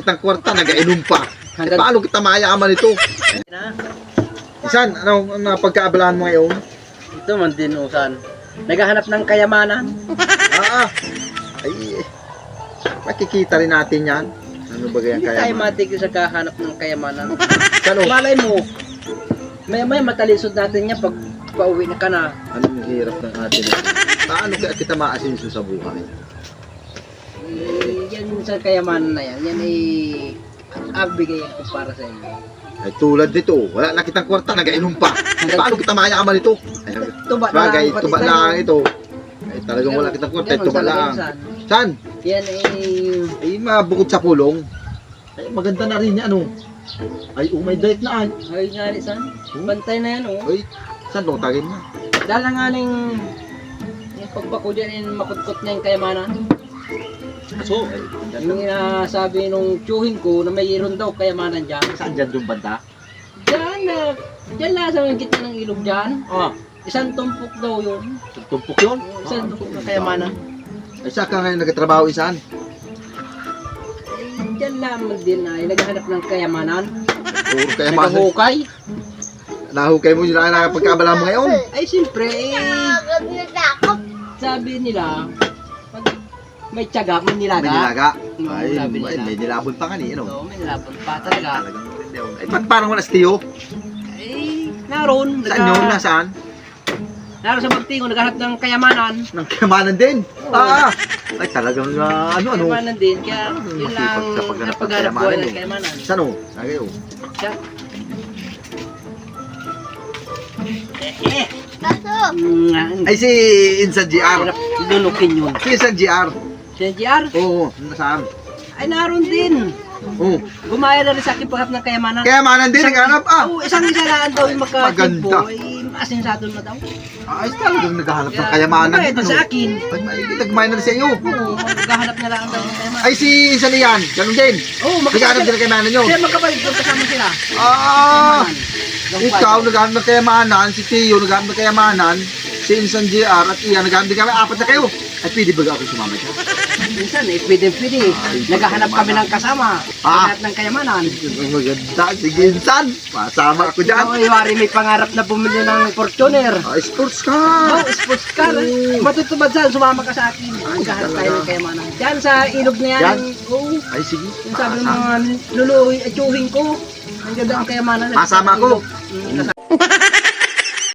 kitang kwarta, nag-inom pa. Hanggang- Paano kita mayaman ito? Isan, ano pagkaabalahan mo ngayon? Ito man din usan. Naghahanap ng kayamanan. Ay, makikita rin natin yan. Ano ba ganyan Hindi tayo kaya? matik sa kahanap ng kayamanan. Sano? Malay mo, may matalisod natin yan pag pauwi na ka na. Anong hirap ng atin? Paano kaya kita maasinso sa buhay? Yan sa kayamanan na yan. Yan ay abigay ko para sa inyo. Ay tulad nito, wala na kitang kwarta, nag-inom pa. Paano kita mayaman ito? Ay, Tuba na bagay, lang, pati tuba tayo. lang ito. Ay talagang wala kitang kwarta, Yan, tuba talaga lang. yun, San. San? Yan ay... Ay mabukod sa pulong. Ay maganda na rin yan, ano? Ay may date na ay. Ay nga rin, San. Bantay na yan, oh. Ay, saan mo tagin na? Dala nga ning... Yung pagbako dyan, yung makutkot niya yung kayamanan. So, ay, Yung inasabi nung tiyuhin ko na mayroon daw kayamanan dyan. saan dyan doon banda? Dyan lang sa mga gitna ng ilog dyan. Ah, Isang tumpok daw yun. tumpok yun? Isang tumpok na kayamanan. Ay, saan ka ngayon nagtatrabaho isaan? Dyan lamang din ay naghahanap ng kayamanan. Puro kaya masan. Nagahukay. Nahukay mo yun na pagkabala mo ngayon. Ay siyempre, sabi nila, pag may tiyaga, may May nilaga. nilaga. Oo, Ay, sabi nila. may nilabon pa nga ni, ano? Oo, may nilabon pa talaga. Talagang maganda yun. Ay, parang wala stiyo. Ay, naroon. Saan yun? Nasaan? Naroon sa Magtingo, naghahanap ng kayamanan. Nang kamanan din. Ay, talagang ano. Kayamanan din, kaya Ano, yun lang masipag sa paghanap ng napaghanap buhay kayamanan, ng kayamanan. Saan o? Nagayo. Siya. Ay, si Insan GR. Hirap lunukin yun. Si Insan GR. Si NGR, Oo, nasaan? ay naroon din. Oo. Gumaya na rin sa akin paghanap ng kayamanan. Kayamanan din, naghanap Oo, isang isa lang daw yung magkatimpo. Maganda. Ay, maasinsadon na daw. Ay, talagang naghahanap ng kayamanan. Gumaya din sa akin. Ay, nagmay na rin sa iyo. Oo, maghahanap na lang daw ng kayamanan. Ay, si Insan yan. Ganun din. Oo, Naghahanap din ng kayamanan yun. Sila magkabalik doon kasama sila. Ikaw naghahanap ng kayamanan, si Tio naghahanap ng kayamanan, si Insan GR at Ian naghahanap din kami, apat na kayo. Ay, pwede ba ako sumama siya? Minsan eh, pwede. Naghahanap kami ng kasama. Naghahanap ng kayamanan. Ang maganda, sige Insan, masama ako dyan. Ay, wari may pangarap na bumili ng Fortuner. Ay, sports car. Oh, sports car. Matutubad saan, sumama ka sa akin. Maghahanap tayo ng kayamanan. Diyan sa ilog na yan. Yan? Oo. Ay, sige. Yung sabi ng mga luluwi at tiyuhin ko. Ang ganda ang kayamanan. Masama ko. Kasama.